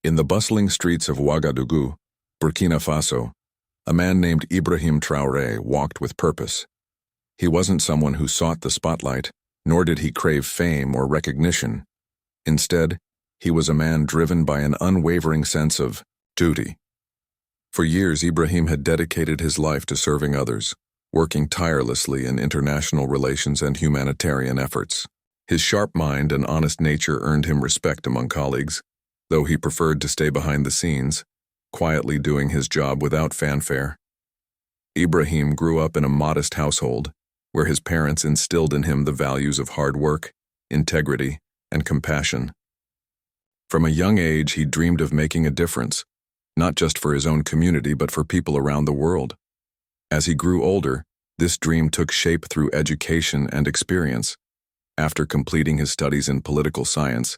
In the bustling streets of Ouagadougou, Burkina Faso, a man named Ibrahim Traoré walked with purpose. He wasn't someone who sought the spotlight, nor did he crave fame or recognition. Instead, he was a man driven by an unwavering sense of duty. For years, Ibrahim had dedicated his life to serving others, working tirelessly in international relations and humanitarian efforts. His sharp mind and honest nature earned him respect among colleagues, though he preferred to stay behind the scenes, quietly doing his job without fanfare. Ibrahim grew up in a modest household, where his parents instilled in him the values of hard work, integrity, and compassion. From a young age, he dreamed of making a difference, not just for his own community but for people around the world. As he grew older, this dream took shape through education and experience. After completing his studies in political science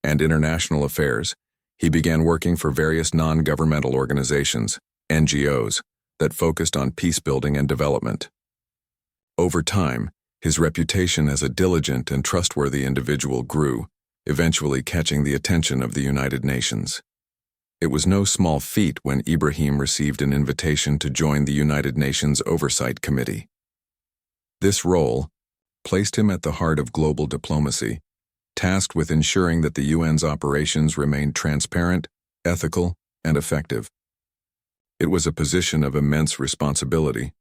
and international affairs, he began working for various non-governmental organizations, NGOs, that focused on peace-building and development. Over time, his reputation as a diligent and trustworthy individual grew, eventually catching the attention of the United Nations. It was no small feat when Ibrahim received an invitation to join the United Nations Oversight Committee. This role placed him at the heart of global diplomacy, tasked with ensuring that the UN's operations remained transparent, ethical, and effective. It was a position of immense responsibility,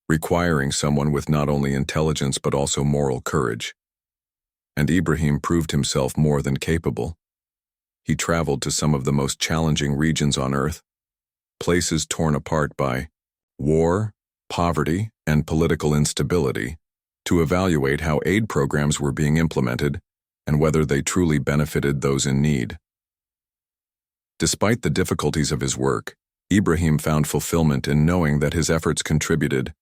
requiring someone with not only intelligence but also moral courage. And Ibrahim proved himself more than capable. He traveled to some of the most challenging regions on Earth, places torn apart by war, poverty, and political instability, to evaluate how aid programs were being implemented and whether they truly benefited those in need. Despite the difficulties of his work, Ibrahim found fulfillment in knowing that his efforts contributed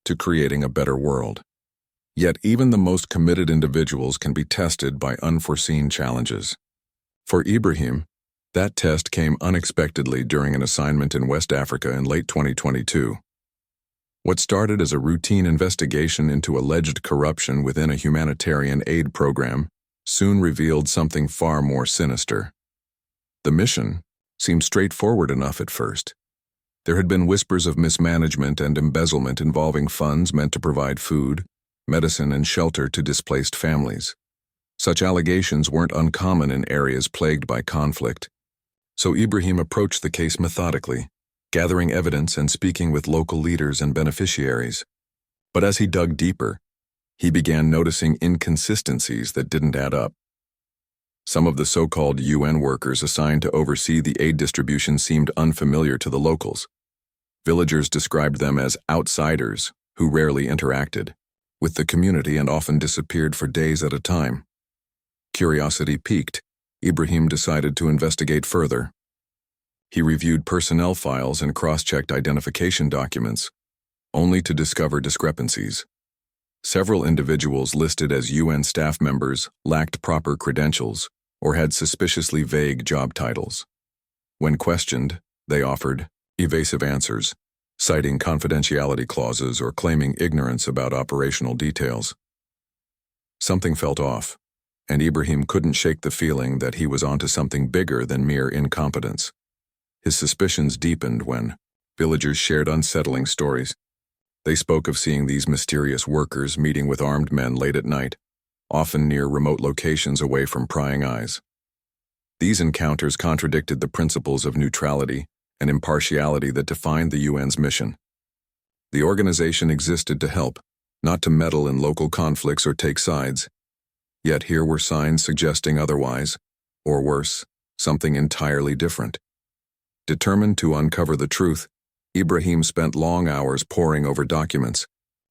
to creating a better world. Yet even the most committed individuals can be tested by unforeseen challenges. For Ibrahim, that test came unexpectedly during an assignment in West Africa in late 2022. What started as a routine investigation into alleged corruption within a humanitarian aid program soon revealed something far more sinister. The mission seemed straightforward enough at first. There had been whispers of mismanagement and embezzlement involving funds meant to provide food, medicine, and shelter to displaced families. Such allegations weren't uncommon in areas plagued by conflict. So Ibrahim approached the case methodically, gathering evidence and speaking with local leaders and beneficiaries. But as he dug deeper, he began noticing inconsistencies that didn't add up. Some of the so-called UN workers assigned to oversee the aid distribution seemed unfamiliar to the locals. Villagers described them as outsiders who rarely interacted with the community and often disappeared for days at a time. Curiosity piqued, Ibrahim decided to investigate further. He reviewed personnel files and cross-checked identification documents, only to discover discrepancies. Several individuals listed as UN staff members lacked proper credentials or had suspiciously vague job titles. When questioned, they offered evasive answers, citing confidentiality clauses or claiming ignorance about operational details. Something felt off, and Ibrahim couldn't shake the feeling that he was onto something bigger than mere incompetence. His suspicions deepened when villagers shared unsettling stories. They spoke of seeing these mysterious workers meeting with armed men late at night, often near remote locations away from prying eyes. These encounters contradicted the principles of neutrality and impartiality that defined the UN's mission. The organization existed to help, not to meddle in local conflicts or take sides. Yet here were signs suggesting otherwise, or worse, something entirely different. Determined to uncover the truth, Ibrahim spent long hours poring over documents,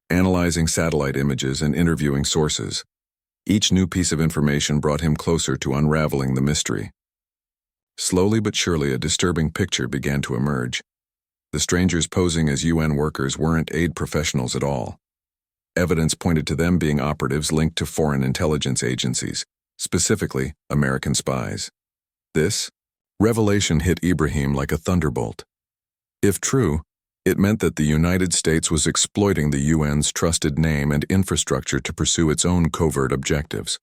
analyzing satellite images and interviewing sources. Each new piece of information brought him closer to unraveling the mystery. Slowly but surely, a disturbing picture began to emerge. The strangers posing as UN workers weren't aid professionals at all. Evidence pointed to them being operatives linked to foreign intelligence agencies, specifically American spies. This revelation hit Ibrahim like a thunderbolt. If true, it meant that the United States was exploiting the UN's trusted name and infrastructure to pursue its own covert objectives.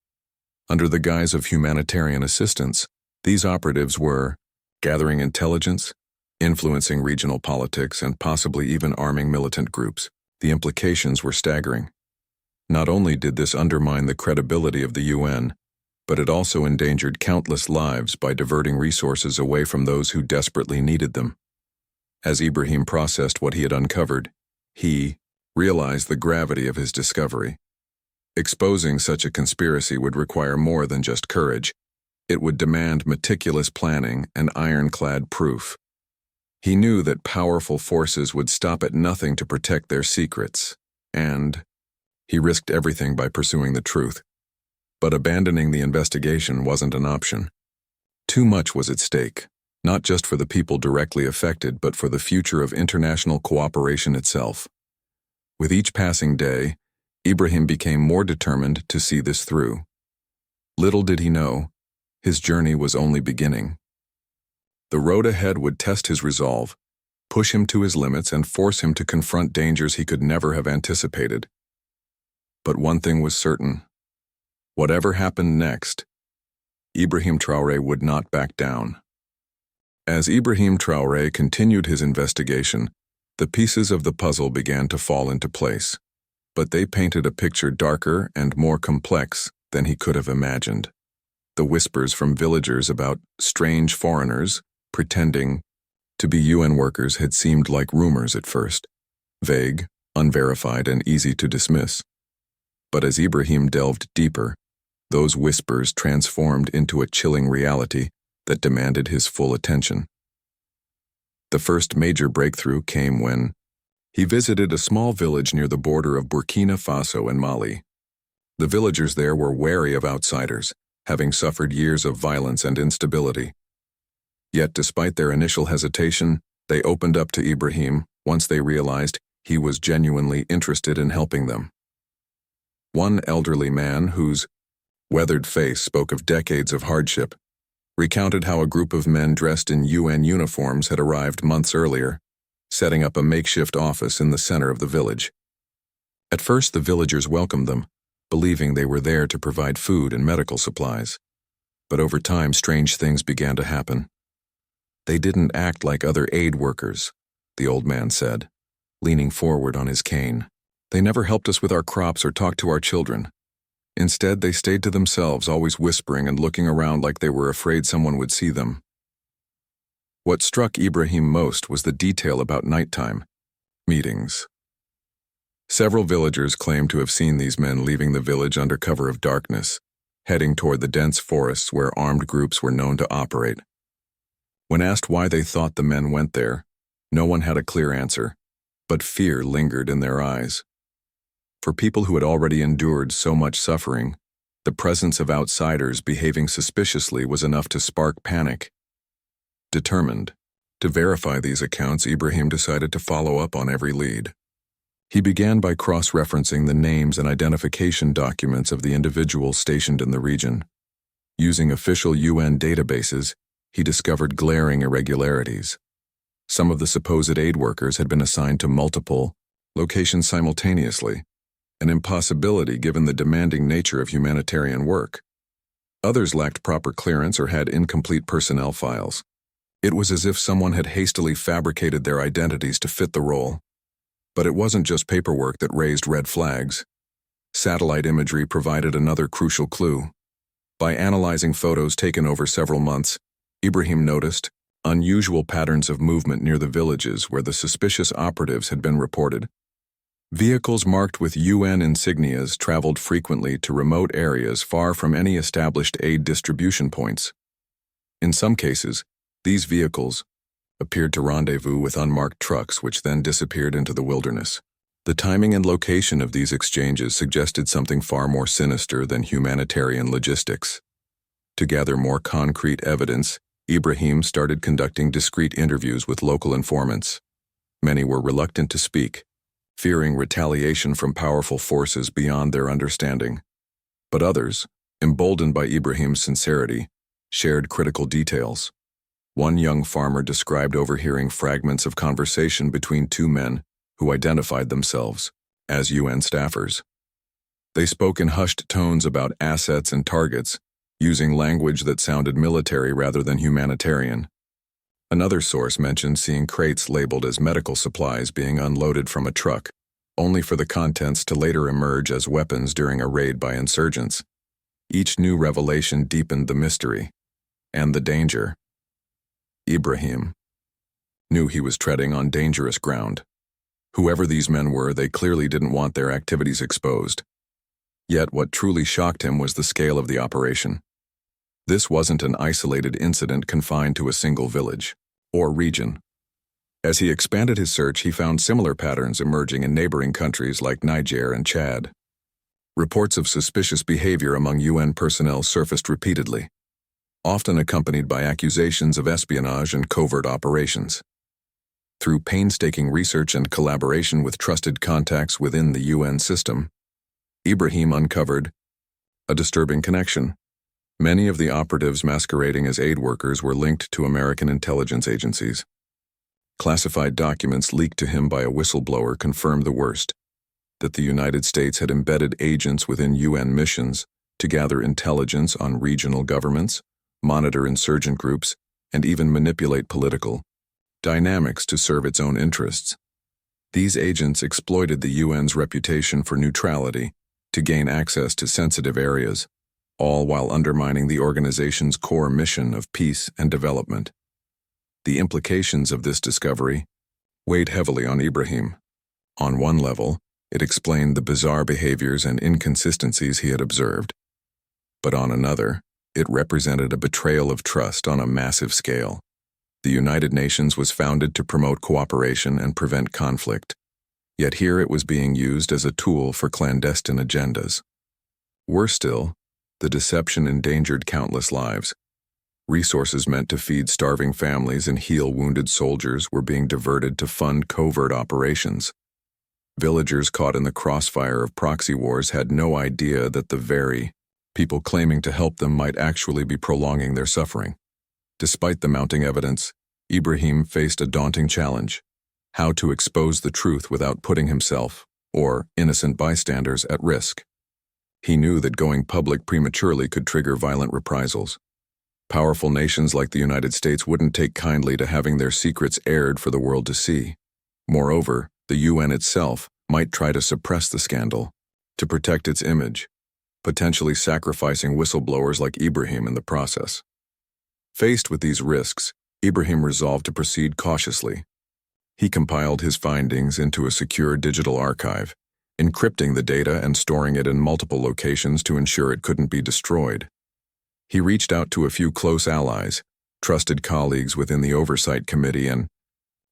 Under the guise of humanitarian assistance, these operatives were gathering intelligence, influencing regional politics, and possibly even arming militant groups. The implications were staggering. Not only did this undermine the credibility of the UN, but it also endangered countless lives by diverting resources away from those who desperately needed them. As Ibrahim processed what he had uncovered, he realized the gravity of his discovery. Exposing such a conspiracy would require more than just courage. It would demand meticulous planning and ironclad proof. He knew that powerful forces would stop at nothing to protect their secrets, and he risked everything by pursuing the truth. But abandoning the investigation wasn't an option. Too much was at stake, not just for the people directly affected, but for the future of international cooperation itself. With each passing day, Ibrahim became more determined to see this through. Little did he know, his journey was only beginning. The road ahead would test his resolve, push him to his limits, and force him to confront dangers he could never have anticipated. But one thing was certain. Whatever happened next, Ibrahim Traoré would not back down. As Ibrahim Traoré continued his investigation, the pieces of the puzzle began to fall into place. But they painted a picture darker and more complex than he could have imagined. The whispers from villagers about strange foreigners pretending to be UN workers had seemed like rumors at first, vague, unverified, and easy to dismiss. But as Ibrahim delved deeper, those whispers transformed into a chilling reality that demanded his full attention. The first major breakthrough came when he visited a small village near the border of Burkina Faso and Mali. The villagers there were wary of outsiders, having suffered years of violence and instability. Yet despite their initial hesitation, they opened up to Ibrahim once they realized he was genuinely interested in helping them. One elderly man, whose weathered face spoke of decades of hardship, recounted how a group of men dressed in UN uniforms had arrived months earlier, setting up a makeshift office in the center of the village. At first, the villagers welcomed them, believing they were there to provide food and medical supplies. But over time, strange things began to happen. They didn't act like other aid workers, the old man said, leaning forward on his cane. They never helped us with our crops or talked to our children. Instead, they stayed to themselves, always whispering and looking around like they were afraid someone would see them. What struck Ibrahim most was the detail about nighttime meetings. Several villagers claimed to have seen these men leaving the village under cover of darkness, heading toward the dense forests where armed groups were known to operate. When asked why they thought the men went there, no one had a clear answer, but fear lingered in their eyes. For people who had already endured so much suffering, the presence of outsiders behaving suspiciously was enough to spark panic. Determined to verify these accounts, Ibrahim decided to follow up on every lead. He began by cross-referencing the names and identification documents of the individuals stationed in the region. Using official UN databases, he discovered glaring irregularities. Some of the supposed aid workers had been assigned to multiple locations simultaneously, an impossibility given the demanding nature of humanitarian work. Others lacked proper clearance or had incomplete personnel files. It was as if someone had hastily fabricated their identities to fit the role. But it wasn't just paperwork that raised red flags. Satellite imagery provided another crucial clue. By analyzing photos taken over several months, Ibrahim noticed unusual patterns of movement near the villages where the suspicious operatives had been reported. Vehicles marked with UN insignias traveled frequently to remote areas far from any established aid distribution points. In some cases, these vehicles appeared to rendezvous with unmarked trucks which then disappeared into the wilderness. The timing and location of these exchanges suggested something far more sinister than humanitarian logistics. To gather more concrete evidence, Ibrahim started conducting discreet interviews with local informants. Many were reluctant to speak, fearing retaliation from powerful forces beyond their understanding. But others, emboldened by Ibrahim's sincerity, shared critical details. One young farmer described overhearing fragments of conversation between two men who identified themselves as UN staffers. They spoke in hushed tones about assets and targets, using language that sounded military rather than humanitarian. Another source mentioned seeing crates labeled as medical supplies being unloaded from a truck, only for the contents to later emerge as weapons during a raid by insurgents. Each new revelation deepened the mystery and the danger. Ibrahim knew he was treading on dangerous ground. Whoever these men were, they clearly didn't want their activities exposed. Yet what truly shocked him was the scale of the operation. This wasn't an isolated incident confined to a single village or region. As he expanded his search, he found similar patterns emerging in neighboring countries like Niger and Chad. Reports of suspicious behavior among UN personnel surfaced repeatedly, often accompanied by accusations of espionage and covert operations. Through painstaking research and collaboration with trusted contacts within the UN system, Ibrahim uncovered a disturbing connection. Many of the operatives masquerading as aid workers were linked to American intelligence agencies. Classified documents leaked to him by a whistleblower confirmed the worst, that the United States had embedded agents within UN missions to gather intelligence on regional governments, monitor insurgent groups, and even manipulate political dynamics to serve its own interests. These agents exploited the UN's reputation for neutrality to gain access to sensitive areas, all while undermining the organization's core mission of peace and development. The implications of this discovery weighed heavily on Ibrahim. On one level, it explained the bizarre behaviors and inconsistencies he had observed. But on another, it represented a betrayal of trust on a massive scale. The United Nations was founded to promote cooperation and prevent conflict, yet here it was being used as a tool for clandestine agendas. Worse still, the deception endangered countless lives. Resources meant to feed starving families and heal wounded soldiers were being diverted to fund covert operations. Villagers caught in the crossfire of proxy wars had no idea that the very people claiming to help them might actually be prolonging their suffering. Despite the mounting evidence, Ibrahim faced a daunting challenge: how to expose the truth without putting himself, or innocent bystanders, at risk. He knew that going public prematurely could trigger violent reprisals. Powerful nations like the United States wouldn't take kindly to having their secrets aired for the world to see. Moreover, the UN itself might try to suppress the scandal to protect its image, potentially sacrificing whistleblowers like Ibrahim in the process. Faced with these risks, Ibrahim resolved to proceed cautiously. He compiled his findings into a secure digital archive, encrypting the data and storing it in multiple locations to ensure it couldn't be destroyed. He reached out to a few close allies, trusted colleagues within the Oversight Committee, and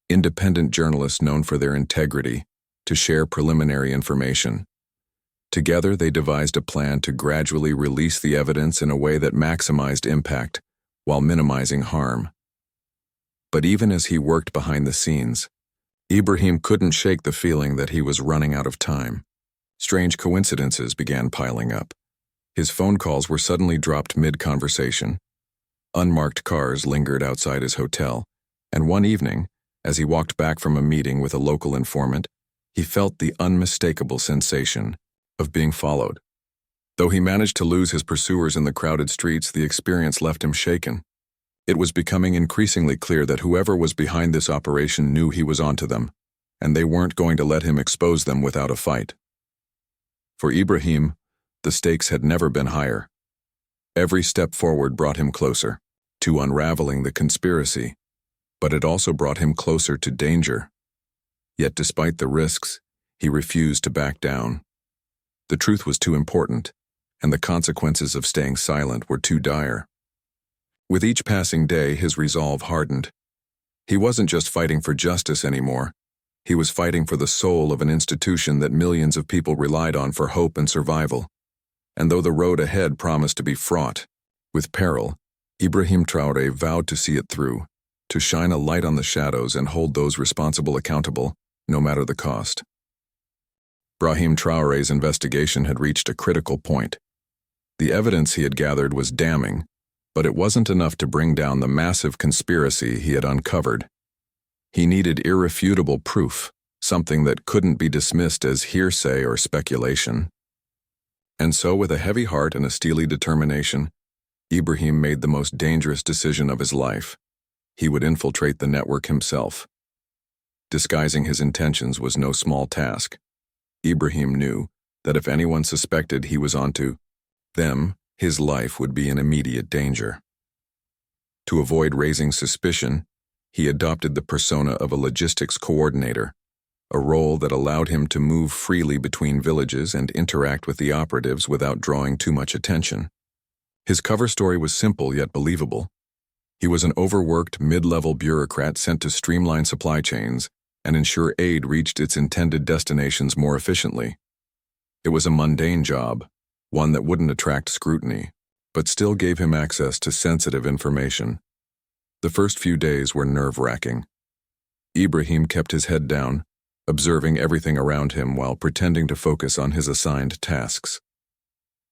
independent journalists known for their integrity to share preliminary information. Together, they devised a plan to gradually release the evidence in a way that maximized impact while minimizing harm. But even as he worked behind the scenes, Ibrahim couldn't shake the feeling that he was running out of time. Strange coincidences began piling up. His phone calls were suddenly dropped mid-conversation. Unmarked cars lingered outside his hotel, and one evening, as he walked back from a meeting with a local informant, he felt the unmistakable sensation of being followed. Though he managed to lose his pursuers in the crowded streets, the experience left him shaken. It was becoming increasingly clear that whoever was behind this operation knew he was onto them, and they weren't going to let him expose them without a fight. For Ibrahim, the stakes had never been higher. Every step forward brought him closer to unraveling the conspiracy, but it also brought him closer to danger. Yet despite the risks, he refused to back down. The truth was too important, and the consequences of staying silent were too dire. With each passing day, his resolve hardened. He wasn't just fighting for justice anymore. He was fighting for the soul of an institution that millions of people relied on for hope and survival. And though the road ahead promised to be fraught with peril, Ibrahim Traoré vowed to see it through, to shine a light on the shadows and hold those responsible accountable, no matter the cost. Ibrahim Traoré's investigation had reached a critical point. The evidence he had gathered was damning, but it wasn't enough to bring down the massive conspiracy he had uncovered. He needed irrefutable proof, something that couldn't be dismissed as hearsay or speculation. And so, with a heavy heart and a steely determination, Ibrahim made the most dangerous decision of his life. he would infiltrate the network himself. Disguising his intentions was no small task. Ibrahim knew that if anyone suspected he was onto them, his life would be in immediate danger. To avoid raising suspicion, he adopted the persona of a logistics coordinator, a role that allowed him to move freely between villages and interact with the operatives without drawing too much attention. His cover story was simple yet believable. He was an overworked, mid-level bureaucrat sent to streamline supply chains and ensure aid reached its intended destinations more efficiently. It was a mundane job, one that wouldn't attract scrutiny, but still gave him access to sensitive information. The first few days were nerve-wracking. Ibrahim kept his head down, observing everything around him while pretending to focus on his assigned tasks.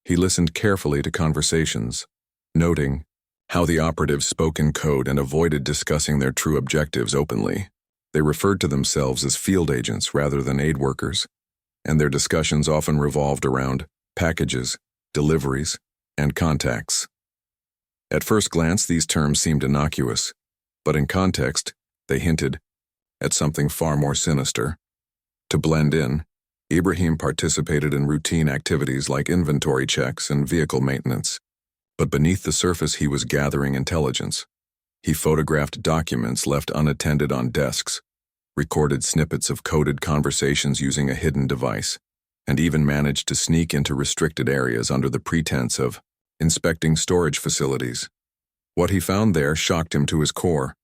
He listened carefully to conversations, noting how the operatives spoke in code and avoided discussing their true objectives openly. They referred to themselves as field agents rather than aid workers, and their discussions often revolved around packages, deliveries, and contacts. At first glance, these terms seemed innocuous, but in context, they hinted at something far more sinister. To blend in, Ibrahim participated in routine activities like inventory checks and vehicle maintenance. But beneath the surface, he was gathering intelligence. He photographed documents left unattended on desks, recorded snippets of coded conversations using a hidden device, and even managed to sneak into restricted areas under the pretense of inspecting storage facilities. What he found there shocked him to his core.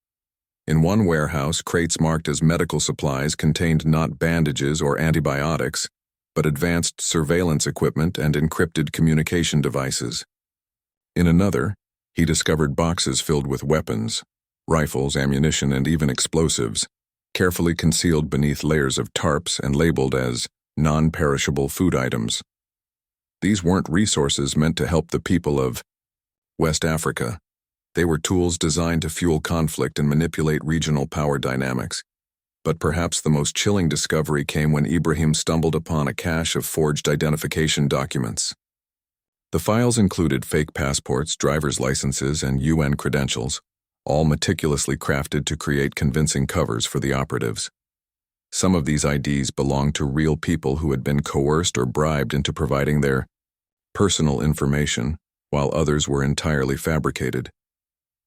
In one warehouse, crates marked as medical supplies contained not bandages or antibiotics, but advanced surveillance equipment and encrypted communication devices. In another, he discovered boxes filled with weapons, rifles, ammunition, and even explosives, carefully concealed beneath layers of tarps and labeled as non-perishable food items. These weren't resources meant to help the people of West Africa. They were tools designed to fuel conflict and manipulate regional power dynamics. But perhaps the most chilling discovery came when Ibrahim stumbled upon a cache of forged identification documents. The files included fake passports, driver's licenses, and UN credentials, all meticulously crafted to create convincing covers for the operatives. Some of these IDs belonged to real people who had been coerced or bribed into providing their personal information, while others were entirely fabricated.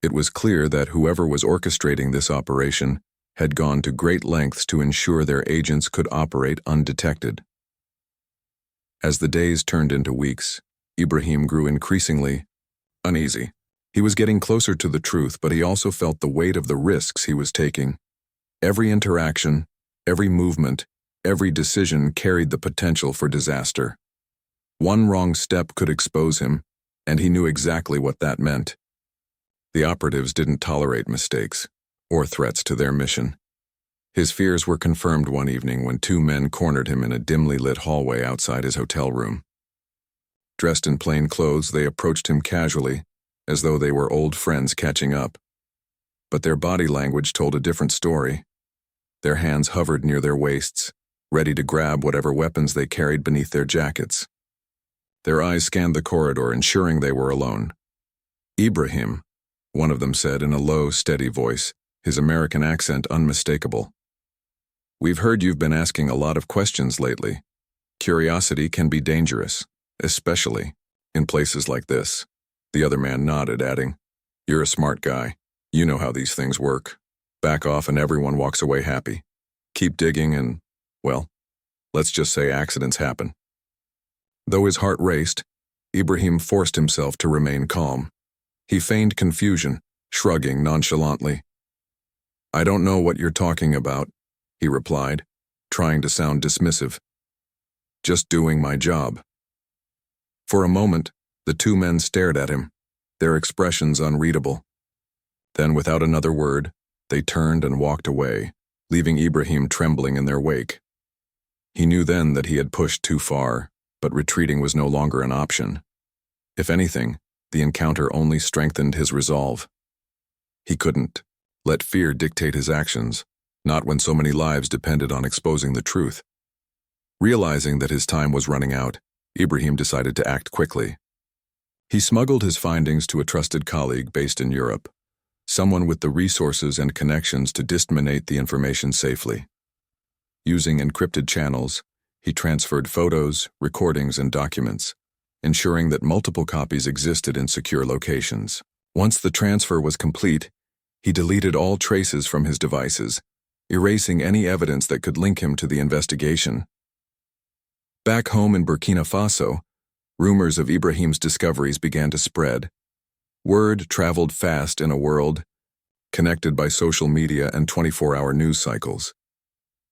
It was clear that whoever was orchestrating this operation had gone to great lengths to ensure their agents could operate undetected. As the days turned into weeks, Ibrahim grew increasingly uneasy. He was getting closer to the truth, but he also felt the weight of the risks he was taking. Every interaction, every movement, every decision carried the potential for disaster. One wrong step could expose him, and he knew exactly what that meant. The operatives didn't tolerate mistakes or threats to their mission. His fears were confirmed one evening when two men cornered him in a dimly lit hallway outside his hotel room. Dressed in plain clothes, they approached him casually, as though they were old friends catching up. But their body language told a different story. Their hands hovered near their waists, ready to grab whatever weapons they carried beneath their jackets. Their eyes scanned the corridor, ensuring they were alone. "Ibrahim," one of them said in a low, steady voice, his American accent unmistakable. "We've heard you've been asking a lot of questions lately. Curiosity can be dangerous, especially in places like this." The other man nodded, adding, "You're a smart guy. You know how these things work. Back off and everyone walks away happy. Keep digging and, well, let's just say accidents happen." Though his heart raced, Ibrahim forced himself to remain calm. He feigned confusion, shrugging nonchalantly. "I don't know what you're talking about," he replied, trying to sound dismissive. "Just doing my job." For a moment, the two men stared at him, their expressions unreadable. Then, without another word, they turned and walked away, leaving Ibrahim trembling in their wake. He knew then that he had pushed too far, but retreating was no longer an option. If anything, the encounter only strengthened his resolve. He couldn't let fear dictate his actions, not when so many lives depended on exposing the truth. Realizing that his time was running out, Ibrahim decided to act quickly. He smuggled his findings to a trusted colleague based in Europe, someone with the resources and connections to disseminate the information safely. Using encrypted channels, he transferred photos, recordings, and documents, ensuring that multiple copies existed in secure locations. Once the transfer was complete, he deleted all traces from his devices, erasing any evidence that could link him to the investigation. Back home in Burkina Faso, rumors of Ibrahim's discoveries began to spread. Word traveled fast in a world connected by social media and 24-hour news cycles.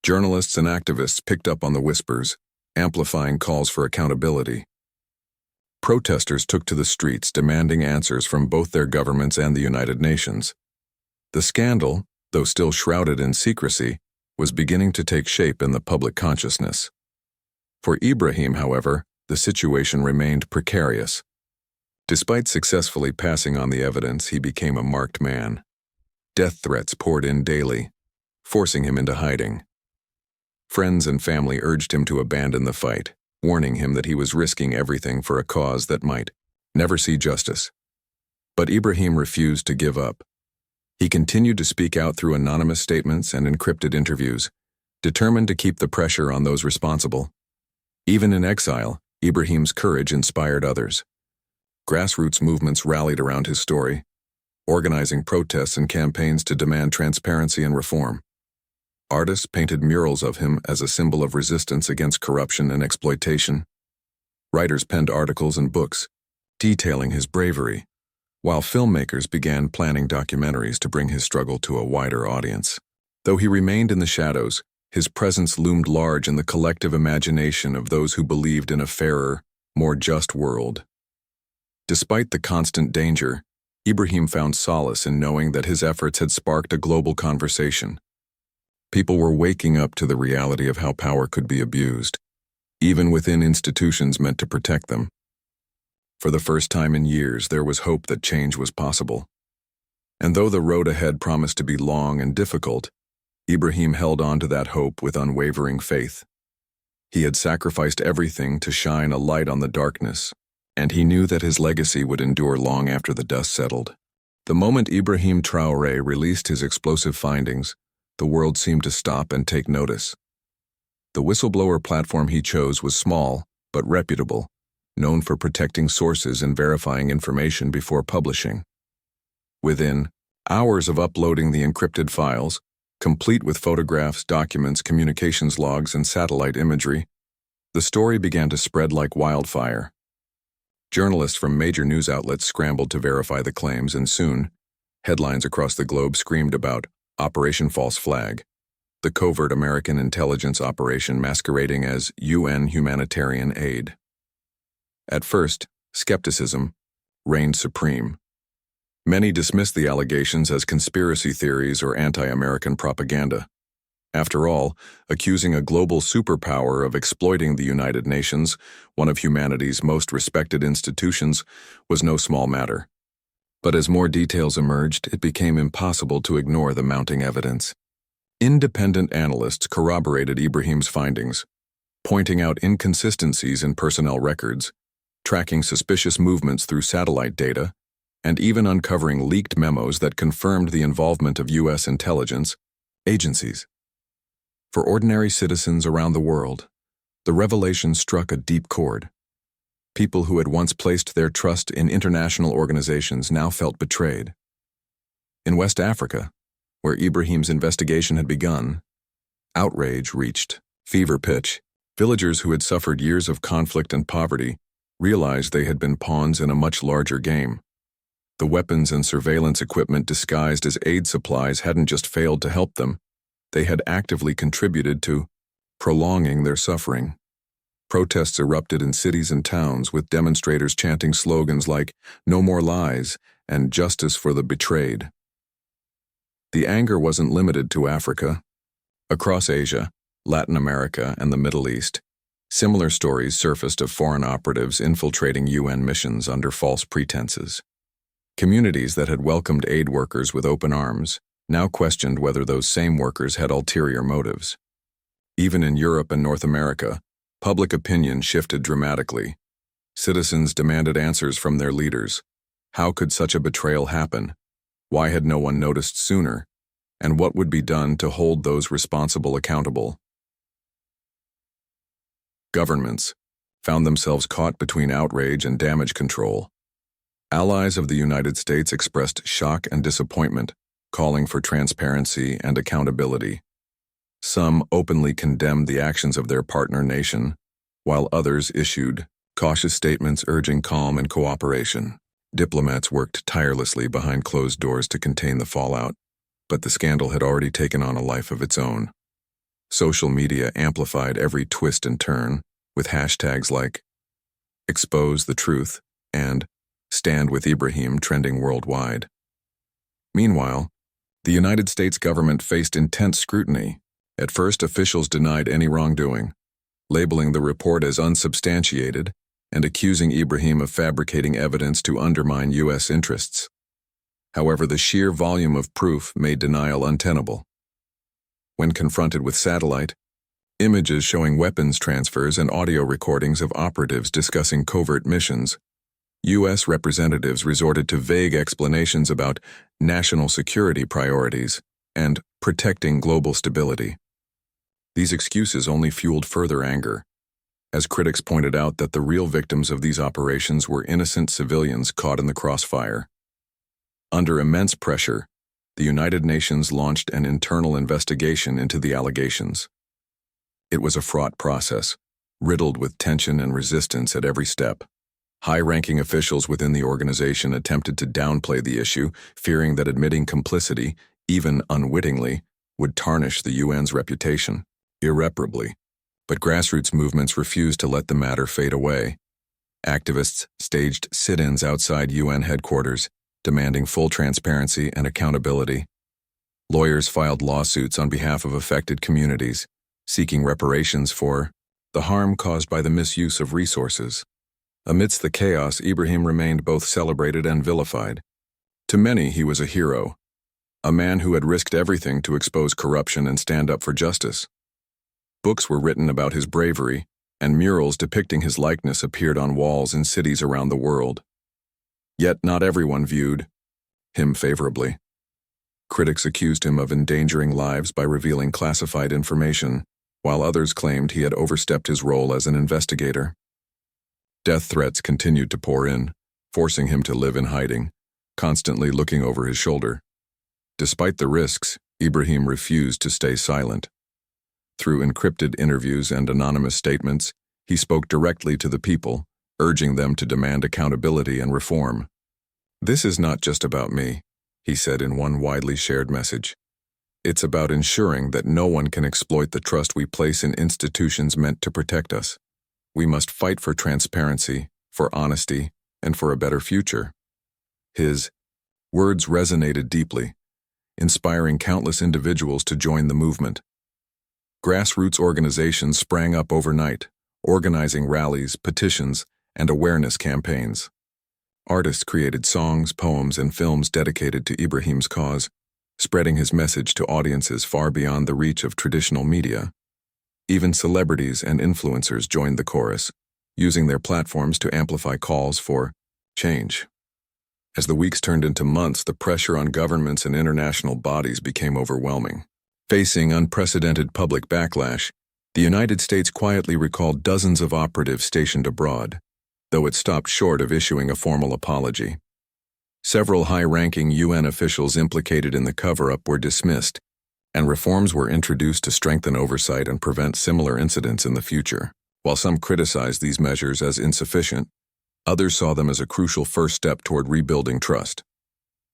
Journalists and activists picked up on the whispers, amplifying calls for accountability. Protesters took to the streets demanding answers from both their governments and the United Nations. The scandal, though still shrouded in secrecy, was beginning to take shape in the public consciousness. For Ibrahim, however, the situation remained precarious. Despite successfully passing on the evidence, he became a marked man. Death threats poured in daily, forcing him into hiding. Friends and family urged him to abandon the fight, warning him that he was risking everything for a cause that might never see justice. But Ibrahim refused to give up. He continued to speak out through anonymous statements and encrypted interviews, determined to keep the pressure on those responsible. Even in exile, Ibrahim's courage inspired others. Grassroots movements rallied around his story, organizing protests and campaigns to demand transparency and reform. Artists painted murals of him as a symbol of resistance against corruption and exploitation. Writers penned articles and books, detailing his bravery, while filmmakers began planning documentaries to bring his struggle to a wider audience. Though he remained in the shadows, his presence loomed large in the collective imagination of those who believed in a fairer, more just world. Despite the constant danger, Ibrahim found solace in knowing that his efforts had sparked a global conversation. People were waking up to the reality of how power could be abused, even within institutions meant to protect them. For the first time in years, there was hope that change was possible. And though the road ahead promised to be long and difficult, Ibrahim held on to that hope with unwavering faith. He had sacrificed everything to shine a light on the darkness, and he knew that his legacy would endure long after the dust settled. The moment Ibrahim Traoré released his explosive findings, the world seemed to stop and take notice. The whistleblower platform he chose was small, but reputable, known for protecting sources and verifying information before publishing. Within hours of uploading the encrypted files, complete with photographs, documents, communications logs, and satellite imagery, the story began to spread like wildfire. Journalists from major news outlets scrambled to verify the claims, and soon, headlines across the globe screamed about Operation False Flag, the covert American intelligence operation masquerading as UN humanitarian aid. At first, skepticism reigned supreme. Many dismissed the allegations as conspiracy theories or anti-American propaganda. After all, accusing a global superpower of exploiting the United Nations, one of humanity's most respected institutions, was no small matter. But as more details emerged, it became impossible to ignore the mounting evidence. Independent analysts corroborated Ibrahim's findings, pointing out inconsistencies in personnel records, tracking suspicious movements through satellite data, and even uncovering leaked memos that confirmed the involvement of U.S. intelligence agencies. For ordinary citizens around the world, the revelation struck a deep chord. People who had once placed their trust in international organizations now felt betrayed. In West Africa, where Ibrahim's investigation had begun, outrage reached fever pitch. Villagers who had suffered years of conflict and poverty realized they had been pawns in a much larger game. The weapons and surveillance equipment disguised as aid supplies hadn't just failed to help them, they had actively contributed to prolonging their suffering. Protests erupted in cities and towns, with demonstrators chanting slogans like "No more lies" and "Justice for the betrayed." The anger wasn't limited to Africa. Across Asia, Latin America, and the Middle East, similar stories surfaced of foreign operatives infiltrating UN missions under false pretenses. Communities that had welcomed aid workers with open arms now questioned whether those same workers had ulterior motives. Even in Europe and North America, public opinion shifted dramatically. Citizens demanded answers from their leaders. How could such a betrayal happen? Why had no one noticed sooner? And what would be done to hold those responsible accountable? Governments found themselves caught between outrage and damage control. Allies of the United States expressed shock and disappointment, calling for transparency and accountability. Some openly condemned the actions of their partner nation, while others issued cautious statements urging calm and cooperation. Diplomats worked tirelessly behind closed doors to contain the fallout, but the scandal had already taken on a life of its own. Social media amplified every twist and turn, with hashtags like "Expose the Truth" and "Stand with Ibrahim" trending worldwide. Meanwhile, the United States government faced intense scrutiny. At first, officials denied any wrongdoing, labeling the report as unsubstantiated and accusing Ibrahim of fabricating evidence to undermine U.S. interests. However, the sheer volume of proof made denial untenable. When confronted with satellite images showing weapons transfers and audio recordings of operatives discussing covert missions, U.S. representatives resorted to vague explanations about national security priorities and protecting global stability. These excuses only fueled further anger, as critics pointed out that the real victims of these operations were innocent civilians caught in the crossfire. Under immense pressure, the United Nations launched an internal investigation into the allegations. It was a fraught process, riddled with tension and resistance at every step. High-ranking officials within the organization attempted to downplay the issue, fearing that admitting complicity, even unwittingly, would tarnish the UN's reputation irreparably. But grassroots movements refused to let the matter fade away. Activists staged sit-ins outside UN headquarters, demanding full transparency and accountability. Lawyers filed lawsuits on behalf of affected communities, seeking reparations for the harm caused by the misuse of resources. Amidst the chaos, Ibrahim remained both celebrated and vilified. To many, he was a hero, a man who had risked everything to expose corruption and stand up for justice. Books were written about his bravery, and murals depicting his likeness appeared on walls in cities around the world. Yet not everyone viewed him favorably. Critics accused him of endangering lives by revealing classified information, while others claimed he had overstepped his role as an investigator. Death threats continued to pour in, forcing him to live in hiding, constantly looking over his shoulder. Despite the risks, Ibrahim refused to stay silent. Through encrypted interviews and anonymous statements, he spoke directly to the people, urging them to demand accountability and reform. "This is not just about me," he said in one widely shared message. "It's about ensuring that no one can exploit the trust we place in institutions meant to protect us. We must fight for transparency, for honesty, and for a better future." His words resonated deeply, inspiring countless individuals to join the movement. Grassroots organizations sprang up overnight, organizing rallies, petitions, and awareness campaigns. Artists created songs, poems, and films dedicated to Ibrahim's cause, spreading his message to audiences far beyond the reach of traditional media. Even celebrities and influencers joined the chorus, using their platforms to amplify calls for change. As the weeks turned into months, the pressure on governments and international bodies became overwhelming. Facing unprecedented public backlash, the United States quietly recalled dozens of operatives stationed abroad, though it stopped short of issuing a formal apology. Several high-ranking UN officials implicated in the cover-up were dismissed, and reforms were introduced to strengthen oversight and prevent similar incidents in the future. While some criticized these measures as insufficient, others saw them as a crucial first step toward rebuilding trust.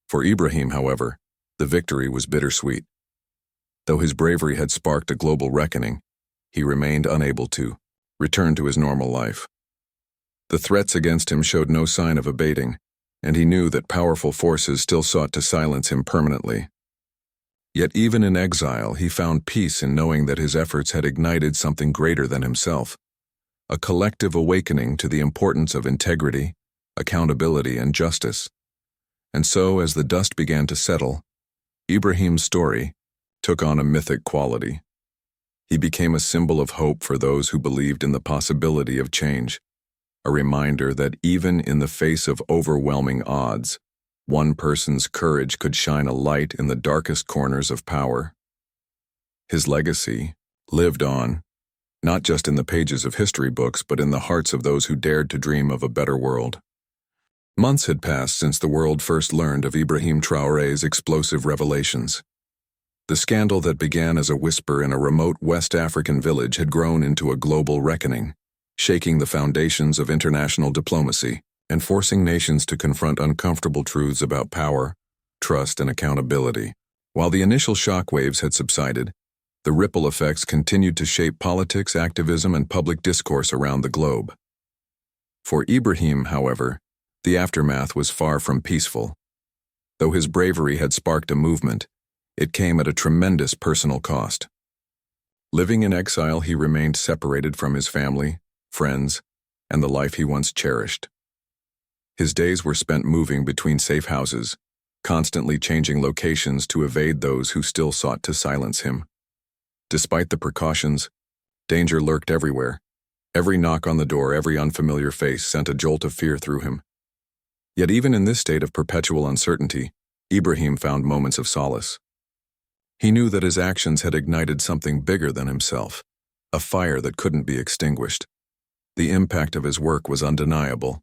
For Ibrahim, however, the victory was bittersweet. Though his bravery had sparked a global reckoning, he remained unable to return to his normal life. The threats against him showed no sign of abating, and he knew that powerful forces still sought to silence him permanently. Yet even in exile, he found peace in knowing that his efforts had ignited something greater than himself, a collective awakening to the importance of integrity, accountability, and justice. And so, as the dust began to settle, Ibrahim's story took on a mythic quality. He became a symbol of hope for those who believed in the possibility of change, a reminder that even in the face of overwhelming odds, one person's courage could shine a light in the darkest corners of power. His legacy lived on, not just in the pages of history books, but in the hearts of those who dared to dream of a better world. Months had passed since the world first learned of Ibrahim Traoré's explosive revelations. The scandal that began as a whisper in a remote West African village had grown into a global reckoning, shaking the foundations of international diplomacy and forcing nations to confront uncomfortable truths about power, trust, and accountability. While the initial shockwaves had subsided, the ripple effects continued to shape politics, activism, and public discourse around the globe. For Ibrahim, however, the aftermath was far from peaceful. Though his bravery had sparked a movement, it came at a tremendous personal cost. Living in exile, he remained separated from his family, friends, and the life he once cherished. His days were spent moving between safe houses, constantly changing locations to evade those who still sought to silence him. Despite the precautions, danger lurked everywhere. Every knock on the door, every unfamiliar face sent a jolt of fear through him. Yet even in this state of perpetual uncertainty, Ibrahim found moments of solace. He knew that his actions had ignited something bigger than himself, a fire that couldn't be extinguished. The impact of his work was undeniable.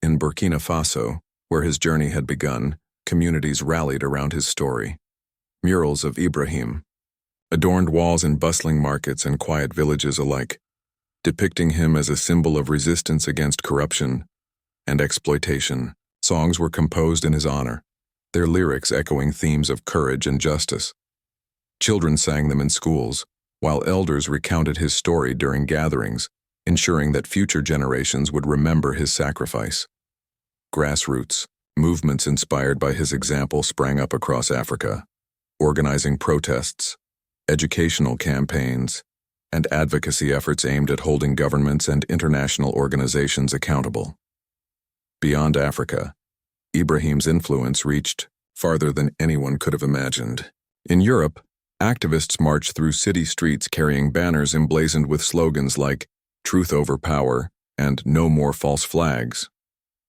In Burkina Faso, where his journey had begun, communities rallied around his story. Murals of Ibrahim adorned walls in bustling markets and quiet villages alike, depicting him as a symbol of resistance against corruption and exploitation. Songs were composed in his honor, their lyrics echoing themes of courage and justice. Children sang them in schools, while elders recounted his story during gatherings, ensuring that future generations would remember his sacrifice. Grassroots movements inspired by his example sprang up across Africa, organizing protests, educational campaigns, and advocacy efforts aimed at holding governments and international organizations accountable. Beyond Africa, Ibrahim's influence reached farther than anyone could have imagined. In Europe, activists marched through city streets carrying banners emblazoned with slogans like "Truth over Power" and "No More False Flags."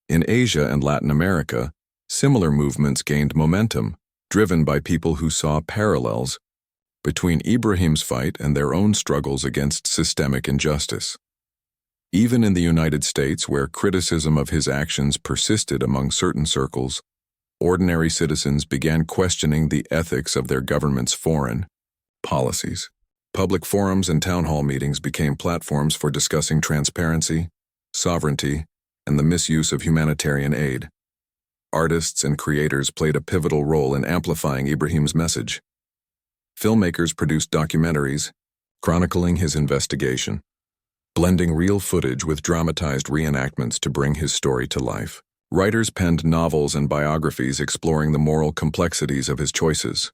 In Asia and Latin America, similar movements gained momentum, driven by people who saw parallels between Ibrahim's fight and their own struggles against systemic injustice. Even in the United States, where criticism of his actions persisted among certain circles, ordinary citizens began questioning the ethics of their government's foreign policies. Public forums and town hall meetings became platforms for discussing transparency, sovereignty, and the misuse of humanitarian aid. Artists and creators played a pivotal role in amplifying Ibrahim's message. Filmmakers produced documentaries, chronicling his investigation, blending real footage with dramatized reenactments to bring his story to life. Writers penned novels and biographies exploring the moral complexities of his choices,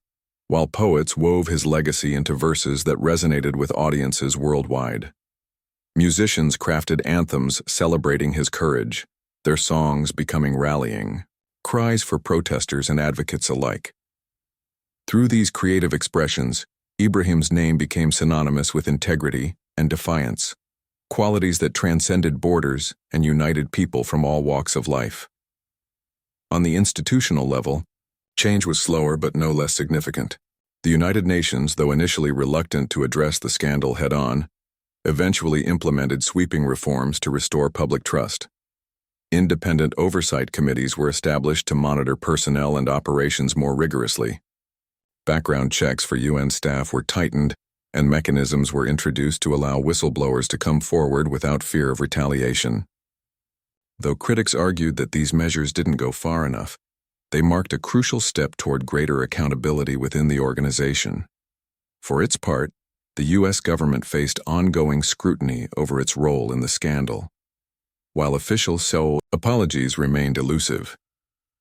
while poets wove his legacy into verses that resonated with audiences worldwide. Musicians crafted anthems celebrating his courage, their songs becoming rallying cries for protesters and advocates alike. Through these creative expressions, Ibrahim's name became synonymous with integrity and defiance, qualities that transcended borders and united people from all walks of life. On the institutional level, change was slower but no less significant. The United Nations, though initially reluctant to address the scandal head-on, eventually implemented sweeping reforms to restore public trust. Independent oversight committees were established to monitor personnel and operations more rigorously. Background checks for UN staff were tightened, and mechanisms were introduced to allow whistleblowers to come forward without fear of retaliation. Though critics argued that these measures didn't go far enough, they marked a crucial step toward greater accountability within the organization. For its part, the U.S. government faced ongoing scrutiny over its role in the scandal. While officials' apologies remained elusive,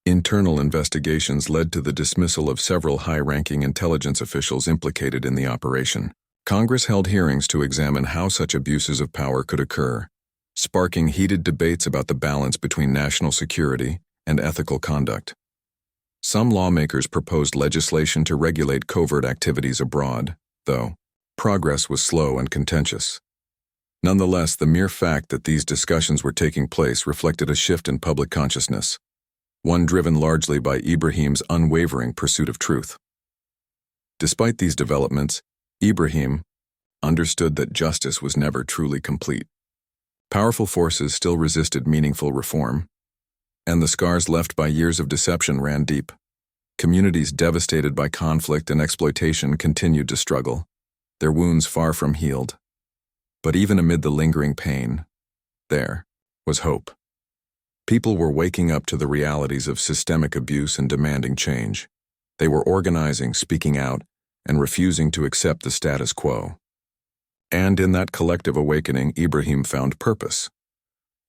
internal investigations led to the dismissal of several high-ranking intelligence officials implicated in the operation. Congress held hearings to examine how such abuses of power could occur, sparking heated debates about the balance between national security and ethical conduct. Some lawmakers proposed legislation to regulate covert activities abroad, though progress was slow and contentious. Nonetheless, the mere fact that these discussions were taking place reflected a shift in public consciousness. one driven largely by Ibrahim's unwavering pursuit of truth. Despite these developments, Ibrahim understood that justice was never truly complete. Powerful forces still resisted meaningful reform, and the scars left by years of deception ran deep. Communities devastated by conflict and exploitation continued to struggle, their wounds far from healed. But even amid the lingering pain, there was hope. People were waking up to the realities of systemic abuse and demanding change. They were organizing, speaking out, and refusing to accept the status quo. And in that collective awakening, Ibrahim found purpose.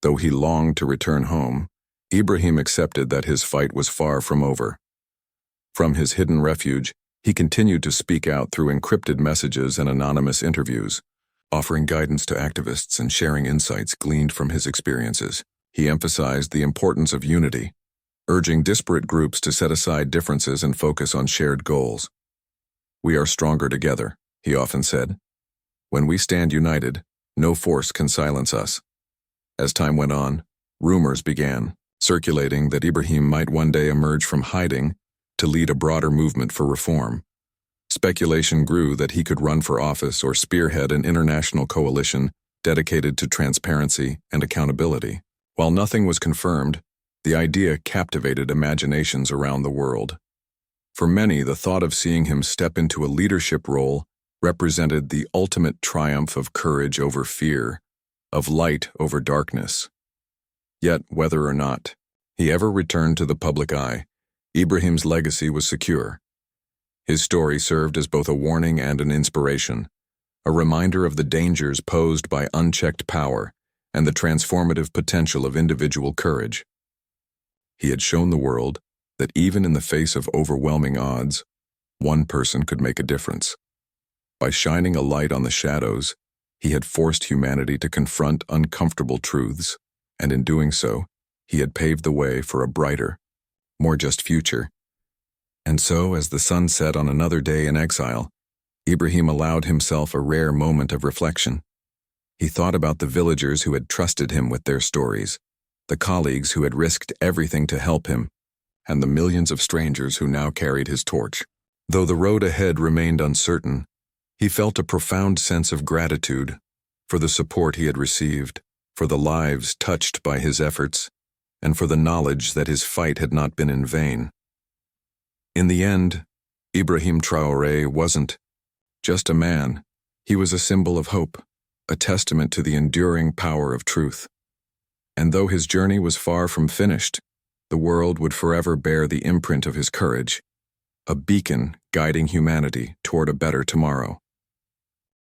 Though he longed to return home, Ibrahim accepted that his fight was far from over. From his hidden refuge, he continued to speak out through encrypted messages and anonymous interviews, offering guidance to activists and sharing insights gleaned from his experiences. He emphasized the importance of unity, urging disparate groups to set aside differences and focus on shared goals. "We are stronger together," he often said. "When we stand united, no force can silence us." As time went on, rumors began circulating that Ibrahim might one day emerge from hiding to lead a broader movement for reform. Speculation grew that he could run for office or spearhead an international coalition dedicated to transparency and accountability. While nothing was confirmed, the idea captivated imaginations around the world. For many, the thought of seeing him step into a leadership role represented the ultimate triumph of courage over fear, of light over darkness. Yet, whether or not he ever returned to the public eye, Ibrahim's legacy was secure. His story served as both a warning and an inspiration, a reminder of the dangers posed by unchecked power and the transformative potential of individual courage. He had shown the world that even in the face of overwhelming odds, one person could make a difference. By shining a light on the shadows, he had forced humanity to confront uncomfortable truths, and in doing so, he had paved the way for a brighter, more just future. And so, as the sun set on another day in exile, Ibrahim allowed himself a rare moment of reflection. He thought about the villagers who had trusted him with their stories, the colleagues who had risked everything to help him, and the millions of strangers who now carried his torch. Though the road ahead remained uncertain, he felt a profound sense of gratitude for the support he had received, for the lives touched by his efforts, and for the knowledge that his fight had not been in vain. In the end, Ibrahim Traoré wasn't just a man. He was a symbol of hope, a testament to the enduring power of truth. And though his journey was far from finished, the world would forever bear the imprint of his courage, a beacon guiding humanity toward a better tomorrow.